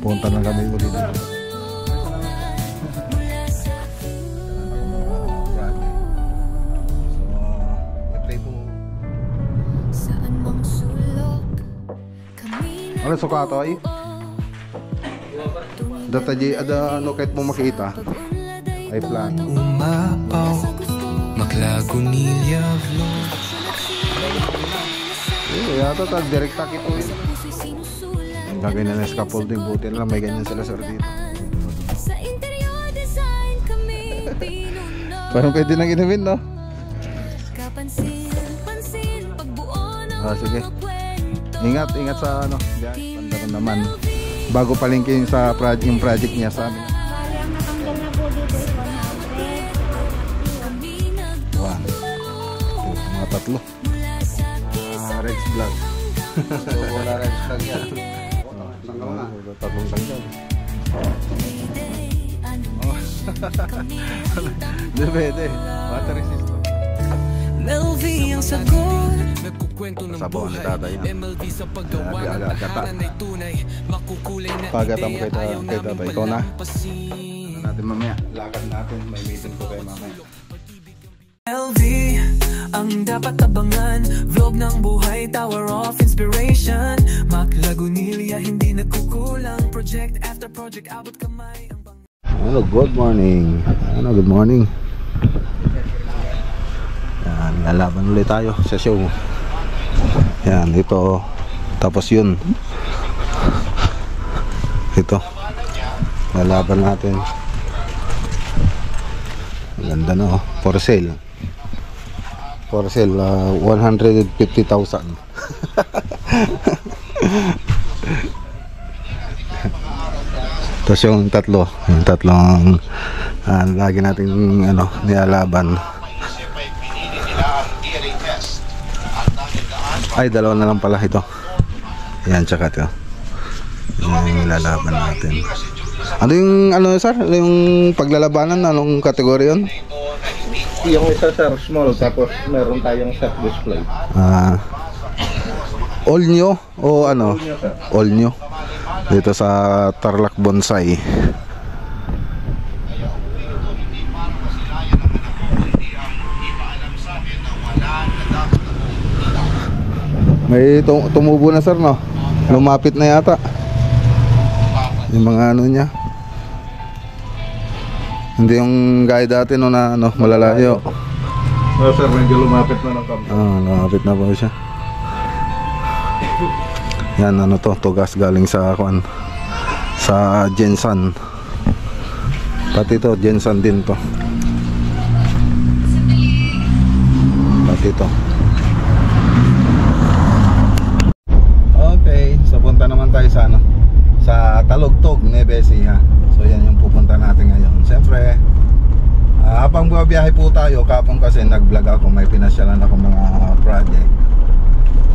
punta na kami ulit dito. Ano suka to ay? Data J, ada ano kahit mo makita ay plan. Umapaw, maglagunilya vlog. Yata ta direct takit ko yun. Ang gagawin na scaffolding, buti na lang may ganyan sila sir dito. Parang pwede nang inumin, no? Sige. Ingat sa ano, diyan, pandaran naman. Bago palengke sa yung project niya sa amin. Ang natanggal na po dito is 100. Wow. Mga tatlo. Rex Vlog. So, wala Rex Vlog yan. Tatlong tanggal. Depende. Water resistant. MLV ang sagot. Nagkukwento ng buhay. MLV sa paggawa ng tahanan ay tunay. Makukulay na Pagata mo ideya. kay tatay. Ikaw na. Natin mamaya. Lakad natin. May meeting ko kayo mamaya. MLV ang dapat abangan. Vlog ng buhay. Tower of Inspiration. Maglagunilya. Hindi nagkukulang. Project after project. Abot kamay. Hello, good morning. Good morning. Yan, lalaban ulit tayo sa show. Yan, ito. Tapos yun. Ito. Lalaban natin. Ganda na, oh. For sale. For sale, 150,000. Tapos yung tatlong lagi nating ano, nilalaban. Ay, dalawa na lang pala ito. Yan, tsaka ito. Yan yung nilalaban natin. Ano yung, ano sir? Ano yung paglalabanan? Anong kategory yun? Yung isa sir, small. Tapos meron tayong set display. All new o ano? All new. Dito sa Tarlac Bonsai. May tumubo na sir, no? Lumapit na yata yung mga ano niya. Hindi yung gaya dati no, na ano, malalayo. No sir, medyo lumapit na ng kampo. Lumapit na po siya. Yan, ano to, tugas galing sa kuan, sa Jensan. Pati to, Jensan din to. Pati to. Okay, so punta naman tayo sa ano, sa Talugtog, Nueva Ecija. So yan yung pupunta natin ngayon. Siyempre, habang bumabiyahe po tayo, kapon kasi nag-vlog ako, may pinasyalan ako mga project.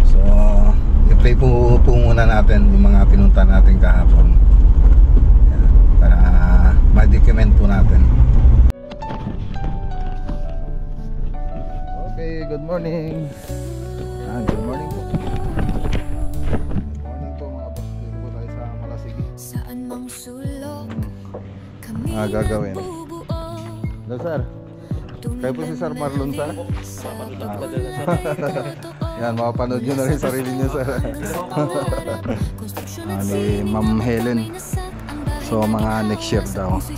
So i-play po muna natin yung mga pinunta natin kahapon. Yan, para ma-document po natin. Okay, good morning. Good morning po. Good morning po mga boss. Dito po tayo sa Malasigi. Gagawin. Hello sir. Kayo po si Sir Marlon sir? Yan, mapapanood nyo na rin sarili nyo sir. Ni Ma'am Helen. So mga next year daw. So,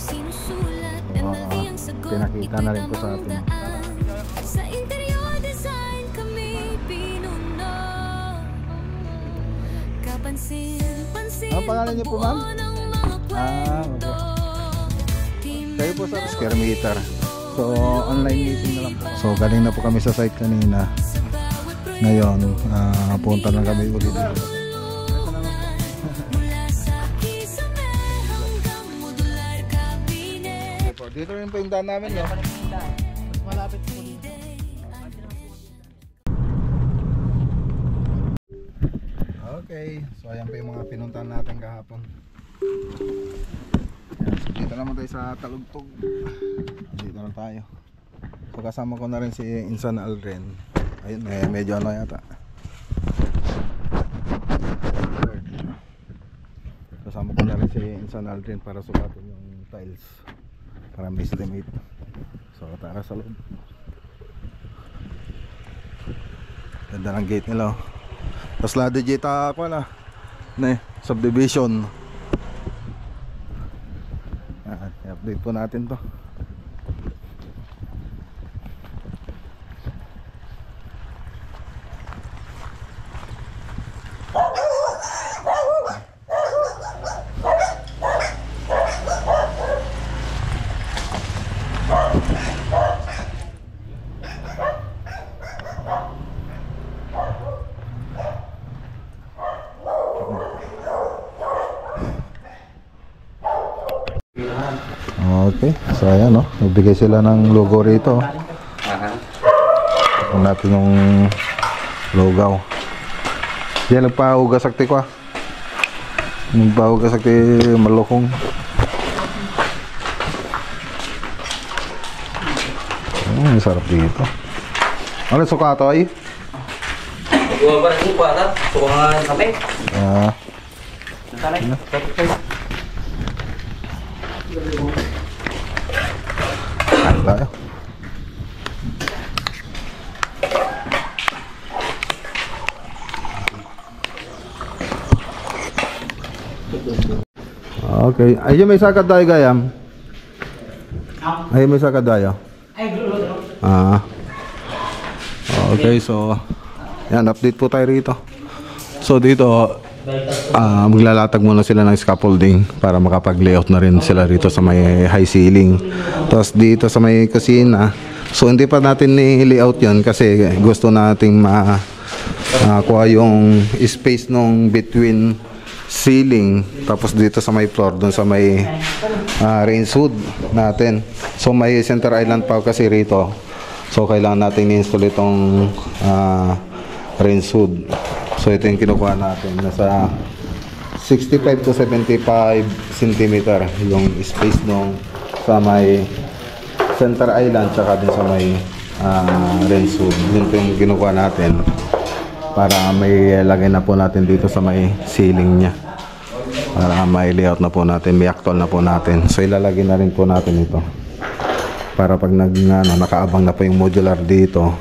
pinakita na rin po sa atin. Ang pangalan niyo po ma'am? Okay. Kayo po sir? Square meter. So online meeting na lang po. So galing na po kami sa site kanina. Ngayon, punta na kami ulit dito. Dito rin po yung daan namin, no? Malapit po dito. Okay, so ayan po yung mga pinuntahan natin kahapon. Ayan, so dito naman tayo sa Talugtog. Dito na tayo. So kasama ko na rin si Insan Alren. Ayun, medyo ano yata. kasama ko na rin si Insan Aldrin para sukatin yung tiles para may estimate. So tara sa loob. Ganda ng gate nila, oh. Tapos lado jita ako na subdivision. I-update po natin to. Okay, so ayan, no? Nagbigay sila ng logo rito. Ito natin yung logo. Yan, nagpahugas sakti ko, ah. Nagpahugas sakti malukong. Sarap dito. Ano suka to ay? Gua ba rin po ata? Suka nga kami. Nasanay. Tayo. Okay. Ayun may sakad tayo gayam. Ayun may sakad tayo. Okay, so yan, update po tayo rito. So dito maglalatag muna sila ng scaffolding para makapag-layout na rin sila rito sa may high ceiling. Tapos dito sa may kusina, so hindi pa natin ni-layout yun kasi gusto nating kuha yung space nung between ceiling tapos dito sa may floor, dun sa may range hood natin. So may center island pa kasi rito, so kailangan natin i-install itong range hood. So ito yung kinukuha natin, nasa 65 to 75 cm yung space nung sa may center island tsaka din sa may range hood. Yun po yung kinukuha natin para may lagay na po natin dito sa may ceiling nya, para may layout na po natin, may actual na po natin. So ilalagay na rin po natin ito para pag nakaabang na po yung modular dito,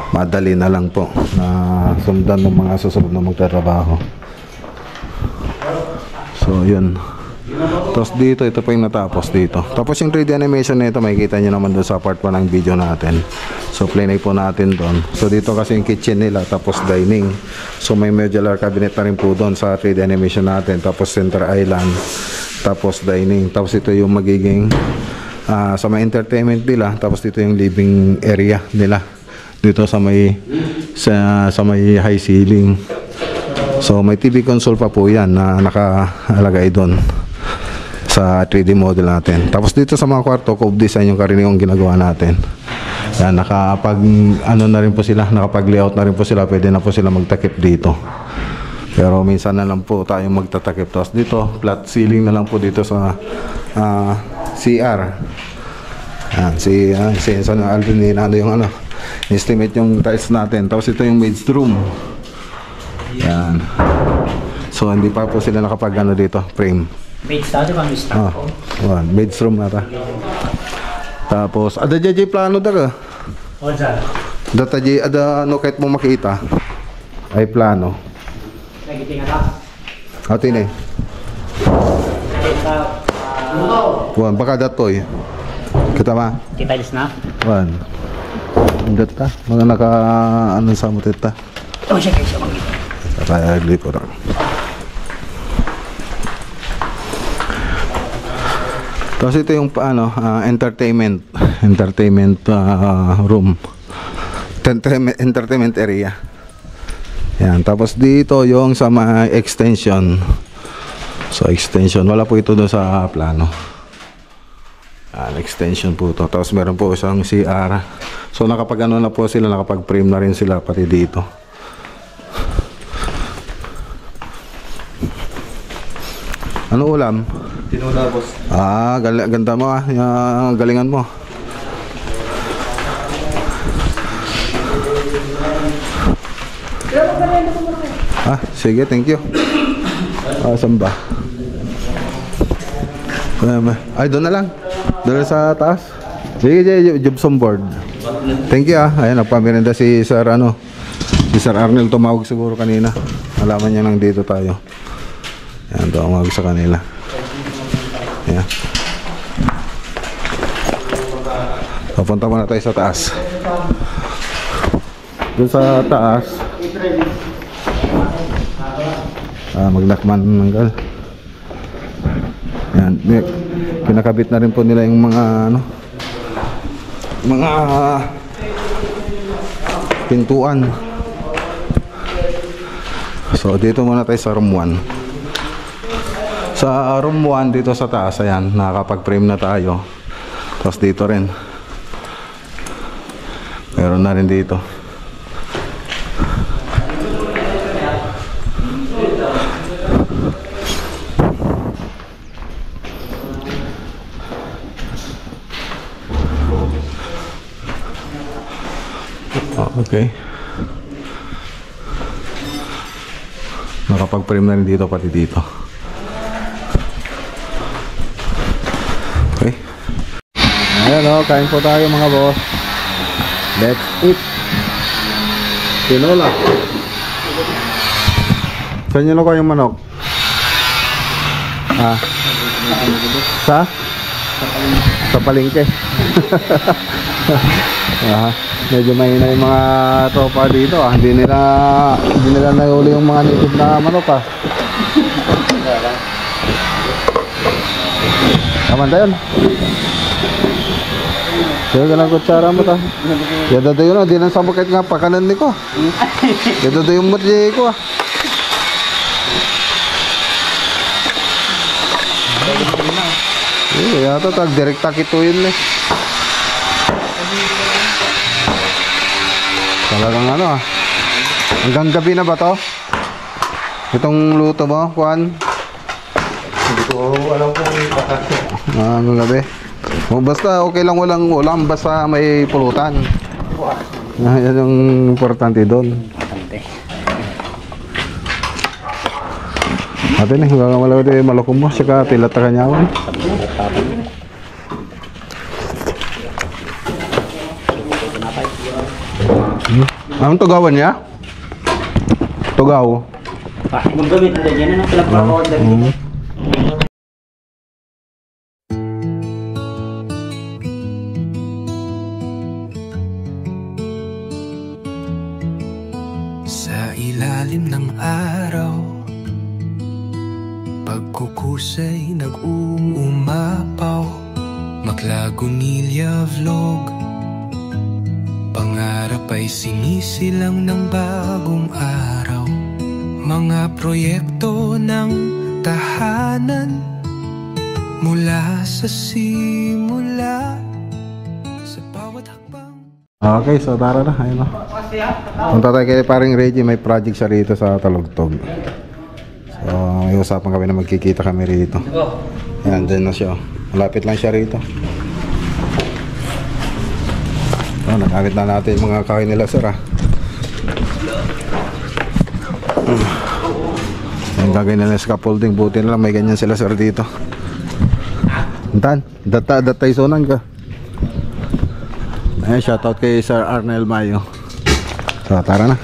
madali na lang po na sundan ng mga susunod na magtatrabaho. So yun. Tapos dito, ito po yung natapos dito. Tapos yung 3D animation na ito, makikita nyo naman doon sa part 1 ng video natin. So play po natin doon. So dito kasi yung kitchen nila, tapos dining. So may modular cabinet na rin po doon sa 3D animation natin. Tapos center island, tapos dining. Tapos ito yung magiging sa may entertainment nila. Tapos dito yung living area nila dito sa may high ceiling. So may TV console pa po yan na nakalagay doon sa 3D model natin. Tapos dito sa mga kwarto, cove design yung karaniwang ginagawa natin. Yan, nakapag na rin po sila, nakapag-layout na rin po sila, pwede na po sila magtakip dito. Pero minsan na lang po tayong magtatakip. Tapos dito, flat ceiling na lang po dito sa CR. Yan, si Ensan Aldrin, yung estimate yung tiles natin. Tapos ito yung maid's room. Yan. So hindi pa po sila nakapag dito, frame. Maid's study ba? Maid's room na ta. Tapos ada JJ plano daga. O dyan. Data J ada kahit mo makita ay plano. Nagiting na. Atin eh. Baka datoy. Kita ma? Kita is na? Data mga naka sa mo tita. Oh, siya kayo siya magkita. Kaya lipo na. Tapos ito yung entertainment room, entertainment area. Yan. Tapos dito yung sa mga extension. So extension, wala po ito doon sa plano. Extension po to. Tapos meron po isang CR. So nakapag na po sila, nakapag frame na rin sila pati dito. Ano ulam? Tinula, boss. Ganda mo galingan mo. Sige, thank you. Saan ba? Ay, doon na lang. Doon sa taas. Sige, Jobson board. Thank you ah. Ayan, nagpamirenda si Sir si Sir Arnel tumawag siguro kanina. Alaman niya nang dito tayo. Ayan, tumawag sa kanila. Ayan. Papunta muna tayo sa taas. Doon sa taas. Maglakman manggal. Ayan, kinakabit na rin po nila yung mga mga pintuan. So dito muna tayo sa room 1. Sa room 1 dito sa taas, ayan, nakakapag-frame na tayo. Tapos dito rin meron na rin dito. Okay. Nakapag-frame na rin dito pati dito. Okay. Ayan kain po tayo mga boss. Let's eat. Tinola. Saan nyo nakuha yung manok? Sa palengke. Medyo mahina yung mga tropa dito Hindi nila nahuli yung mga native na manok Aman tayo. Sige ka lang kutsara mo ta. Yada tayo di lang sabakit nga pakanan ni ko. Yada tayo mo di ko yata tag direct takituin Talagang hanggang gabi na ba to? Itong luto mo, Juan? Hindi ko alam kung bakit. Hanggang gabi. Basta okay lang walang ulam, basta may pulutan. Yan yung importante doon. Atin hanggang malaw di malakom mo, saka pilat ka kanyawan. Anong tugawan niya? Tugaw. Maggamit na dyan, anong pinagpapawag dito? Sa ilalim ng araw, pagkukusay nag-uumapaw, Maklagunilya Vlog. Pangarap ay sinisilang ng bagong araw, mga proyekto ng tahanan mula sa simula sa bawat hakbang. Okay, so tara na, ayun na. Punta tayo kay paring Reggie, may project siya rito sa Talugtog. So, may usapan kami na magkikita kami rito. Ayan, dyan na siya. Malapit lang siya rito. So, nagamit na natin yung mga kahoy nila, sir Yung gagawin nila scaffolding, buti na lang may ganyan sila, sir, dito. Antan, datay sunan ka. Ayan, shoutout kay Sir Arnel Mayo. So, tara na.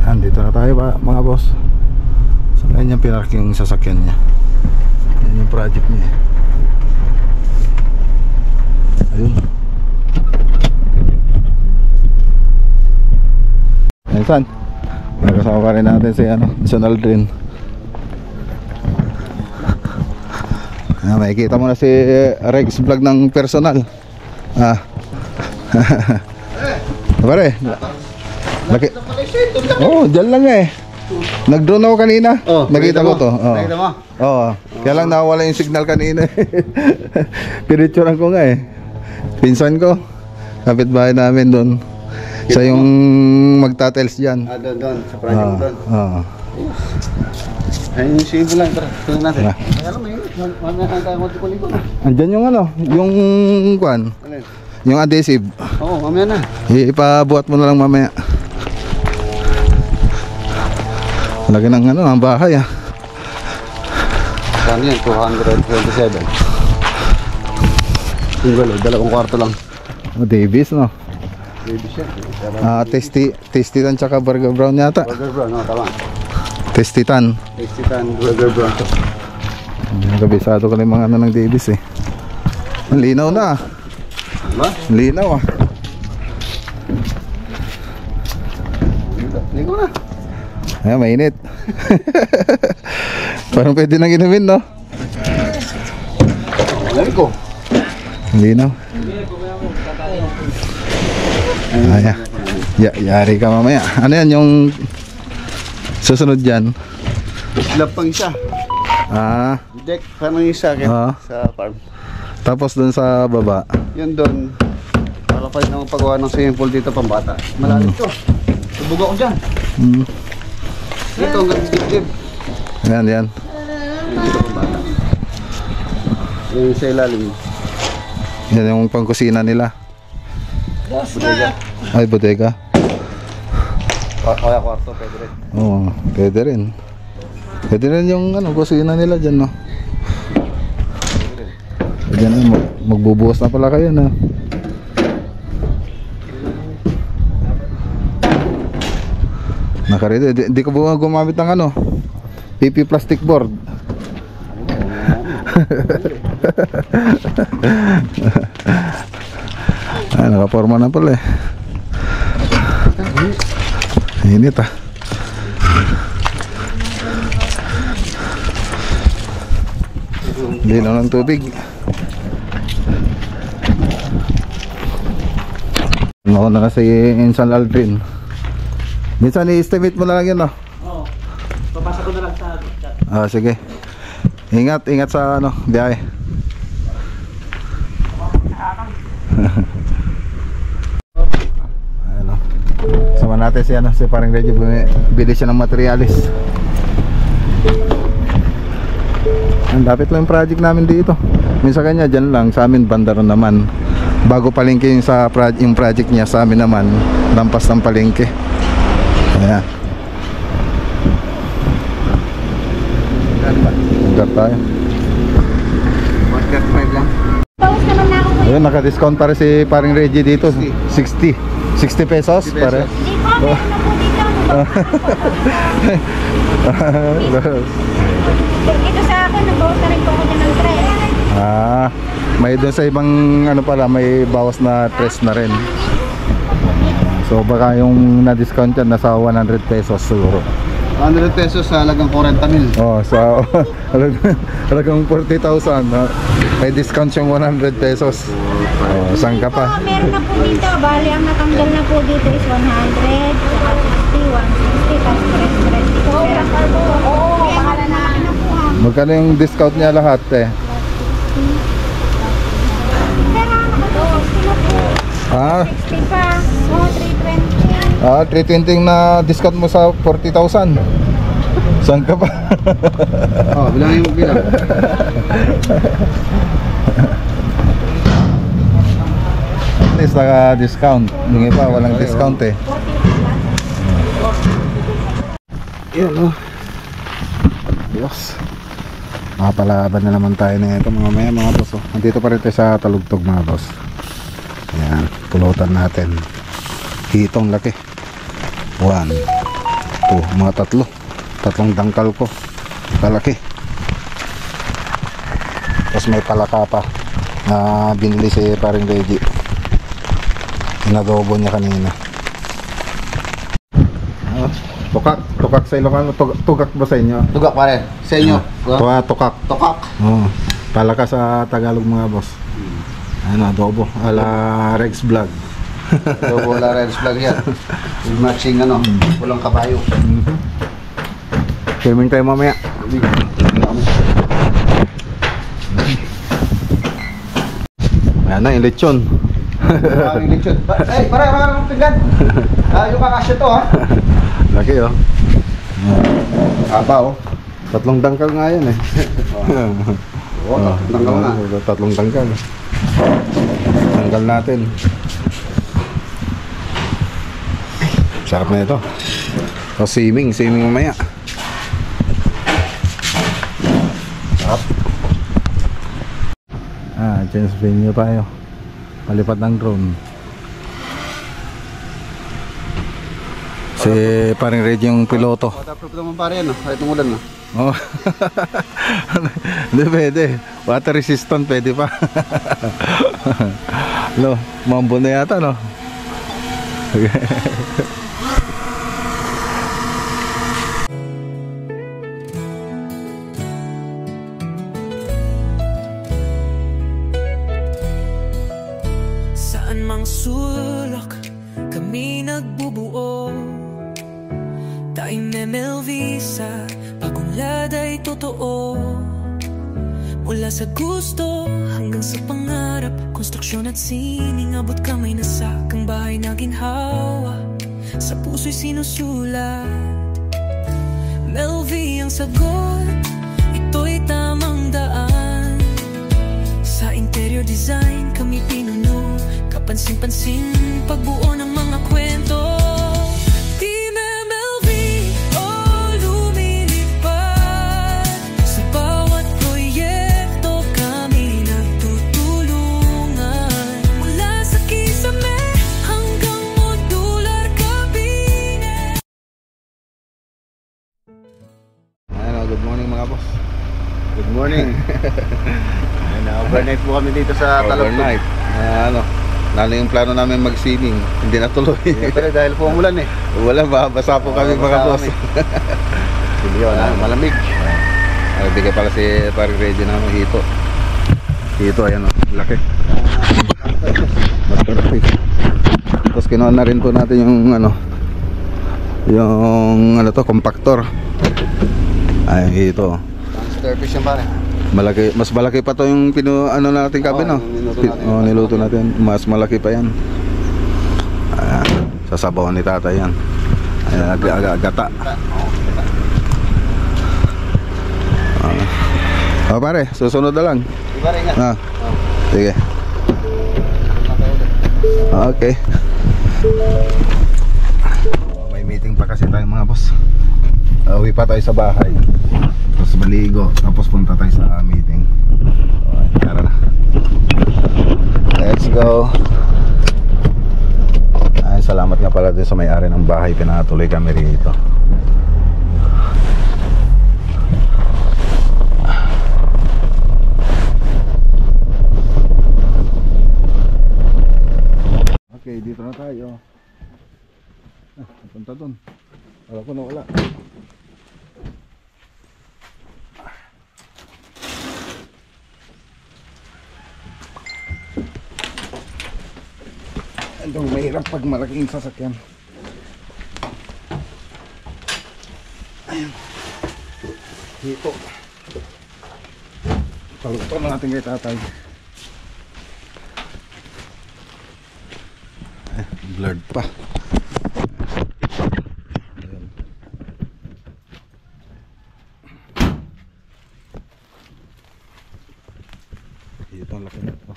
Andito na tayo ba, mga boss. Sa kanyang pinark yung sasakyan niya. Yan yung project niya. Ayun. Ayun, saan? Nakasama pa rin natin si National Drain. Makikita mo na si Rex Vlog ng personal. Pare, dyan lang nag-drone ako kanina. Nakita mo to. Nakita mo? Kaya lang nawala yung signal kanina. Pinituran ko nga pinsan ko, kapitbahay namin doon. Sa yung magtatels dyan. Doon, sa project doon. Ayun yung sibo lang, tara. Tuloy natin. Tara. Kaya alam mo yun, mamaya tayo magkukuligo na. Andyan yung ano, yung kwan, Alin? yung adhesive. Oo, mamaya na. Ipabuhat mo na lang mamaya. Lagi ng ano, ang bahay ah. Saan yan? 227. Yung galo, 2 kwarto lang. Oh, Davis no. Baby siya. Tastitan tsaka burger brown yata. Burger brown, no, tama. Tastitan. Tasty tan, burger brown. Kabisado ko lang yung mga ano ng Davis eh. Ang linaw na. Diba? Ang linaw ah. Ligo na. Ayan, mainit. Parang pwede nang inumin no. Ligo. Ang linaw. Ayan. Yari ka mamaya. Ano yan yung susunod dyan? Slap pang isa. Ah, Deck, parang yung isa akin sa farm. tapos dun sa baba. Yun doon. Para pa yung paggawa ng swimming pool dito pang bata. Malalim to. Tubog ako dyan. Dito hanggang dibdib. Ayan, yan. Dito pang bata. Yung sa ilalim. Yan yung pangkusina nila. Bodega. Ay, bodega. Kaya kwarto, pwede rin. Oo, pwede rin. Pwede rin yung ano, kusina nila dyan, no? Pwede na, magbubuhos na pala kayo, no? Nakarito, di ko ba gumamit ng ano? PP plastic board. Ay, nakaporma na pala eh. Init ah. Linaw ng tubig. Ako na kasi Insan Aldrin. Minsan i-estimate mo na lang yun, no? Oo. Papasa ko na lang sa chat. Ah, sige. Ingat sa ano, biyahe. Ano. Sama natin si ano, si Paring Reggie, bili siya ng materialis. Ang dapit lang yung project namin dito. Minsan kanya dyan lang, sa amin Bandaron naman. Bago palengke yung sa yung project niya, sa amin naman lampas ng palengke. Ayan. Ugat tayo. 1.5 lang. Tapos naman na ako ngayon. Ayun, naka-discount para si Paring Reggie dito. 60 pesos pare. Hindi po, meron na po dito. Dito sa ako, nag-bawas na rin po ako dyan ng tres. Ah, may doon sa ibang ano pala, may bawas na tres na rin. So baka yung na-discount yan nasa 100 pesos siguro. 100 pesos sa halagang 40,000. Oh, so halagang 40,000. May discount yung 100 pesos. Oh, saan ka pa? Meron na po dito. Bali, ang natanggal na po dito is 100, saka 60, 160, tapos tres. Oo, pangalan na po ha. Magkano yung discount niya lahat eh? Pero nakatuwa, 60 na po. Ah, 60 pa. Oo, 320. 320 na discount mo sa 40,000. Saan ka pa? Oh, bilangin mo bilang. At least naka-discount. Yung iba walang discount eh. Yan oh. Diyos. Makapalaban na naman tayo na ito mga boss oh. Nandito pa rin tayo sa Talugtog mga boss. Yan, pulutan natin. Hitong laki. 1, 2, mga tatlong dangkal ko. Kalaki. Tapos may palaka pa na binili si Paring Reggie. Inadobo niya kanina. Tukak sa Ilocano. Tugak ba sa inyo? Tugak pare. Sa inyo. Tukak. Tukak. Oh, palaka sa Tagalog mga boss. Ano, adobo ala Rex Vlog. Adobo la Reds Vlog yan. Matching ano, pulang kabayo. Filming tayo mamaya. Ayan na, yung lechon. Maraming lechon. Ay, pare, maraming pinggan. Yung kakasya to ha. Laki oh. Aba oh. Tatlong dangkal nga yan eh. Oo, tanggal na. Tatlong dangkal. Tanggal natin. Sarap na ito. So, siming mamaya. Sarap. Change venue tayo. Palipad ng drone. Si paring Reggie yung piloto. Waterproof naman pare yan, kahit umulan no. Oh. Hindi pwede. Water resistant pwede pa. Lo, mambo na yata no. Saan mang sulok kami nagbubuo, tayong MLV sa pag-unlad ay totoo. Mula sa gusto hanggang sa pangarap, konstruksyon at sining, abot kamay na sa kang bahay na ginhawa, sa puso'y sinusulat. MLV ang sagot, ito'y tamang daan. Sa interior design kami pinuno, kapansin-pansin pagbuo ng mga kwento. Team MLV, oh lumilipad, sa bawat proyekto kami nagtutulungan. Mula sa kisame hanggang modular cabinet. Good morning mga boss. Good morning. Overnight po kami dito sa Talog. Overnight. Lalo yung plano namin mag-swimming, hindi natuloy. Pero dahil po umulan eh. Wala ba? Basa po kami mga boss. Hindi yun, malamig. Bigay pala si paring Reggie na hito. Hito, ayan o. Laki. Masarap. Tapos kinuha na rin po natin yung compactor. Ay, hito. Starfish yan pare. Malaki, mas malaki pa to yung natin kabe no. Niluto natin. Mas malaki pa yan. Sasabawan ni tatay yan. Gata. Pare, susunod na lang. Pare nga. Sige. Okay. May meeting pa kasi tayo mga boss. Uwi pa tayo sa bahay. Tapos baligo, tapos punta tayo sa meeting. Okay, tara na. Let's go. Ay, salamat nga pala din sa may-ari ng bahay. Pinatuloy kami rito. Okay, dito na tayo. Punta dun. Wala ko na wala. Andong mahirap pag malaking sasakyan. Ayun. Dito. Paluto na natin kay tatay. Blurred pa. Ayun. Dito ang laki nito.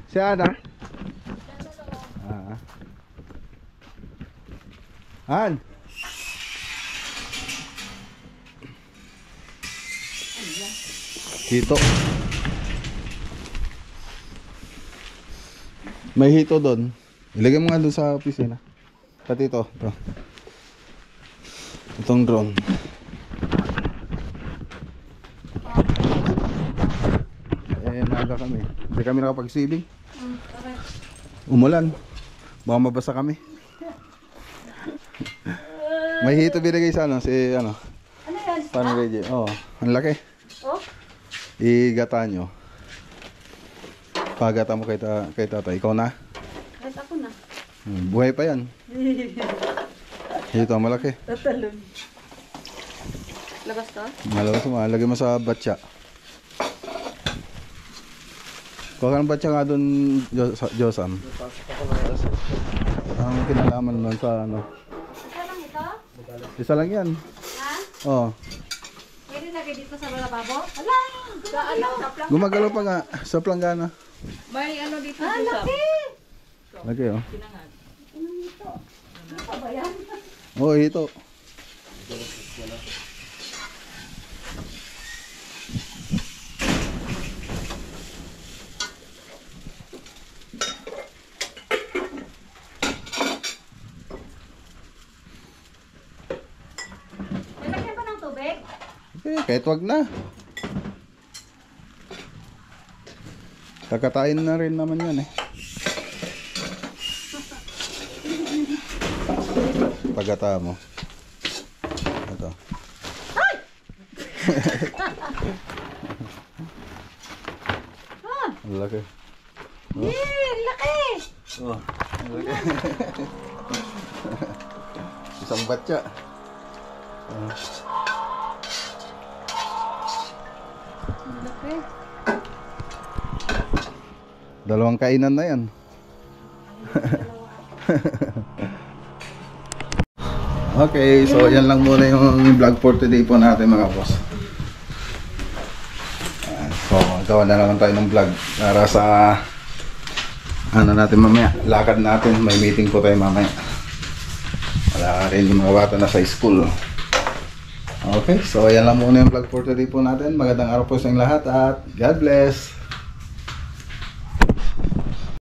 Si Ana? Han? Hito. May hito doon. Ilagay mo nga doon sa opisina. Pati ito. Itong drone. Maaga kami. Hindi kami nakapag-sailing. Umulan. Baka mabasa kami. May hito binigay sa si Ano yan? Paano Reggie? Ang laki. Oh? Igata nyo. Pagata mo kay tatay. Ikaw na? Kahit ako na. Buhay pa yan. Hito, malaki. Tatalon. Labas ka? Malabas mo. Lagay mo sa batya. Kuha ka ng batya nga doon, Josam. Ang kinalaman nun sa ano. Isa lang ito? Isa lang yan. Ha? Oh. Pwede lagay dito sa lababo? Wala! Sa ano? Gumagalaw pa nga sa planggana. May ano dito Ah, sa laki! Lagi oh. Ano nito? Ano pa ba yan? Oh, ito. Lalagyan pa ng tubig? Kahit wag na. Kakatain na rin naman yan eh. Pagkata mo. Ito. Ang laki. Laki! Oh, ang laki. Isang batya. Laki. Dalawang kainan na yan. Okay, so yan lang muna yung vlog for today po natin mga boss. So, gawa na naman tayo ng vlog para sa ano natin mamaya, lakad natin, may meeting po tayo mamaya. Wala rin yung mga bata na sa school. Okay, so yan lang muna yung vlog for today po natin. Magandang araw po sa inyong lahat at God bless!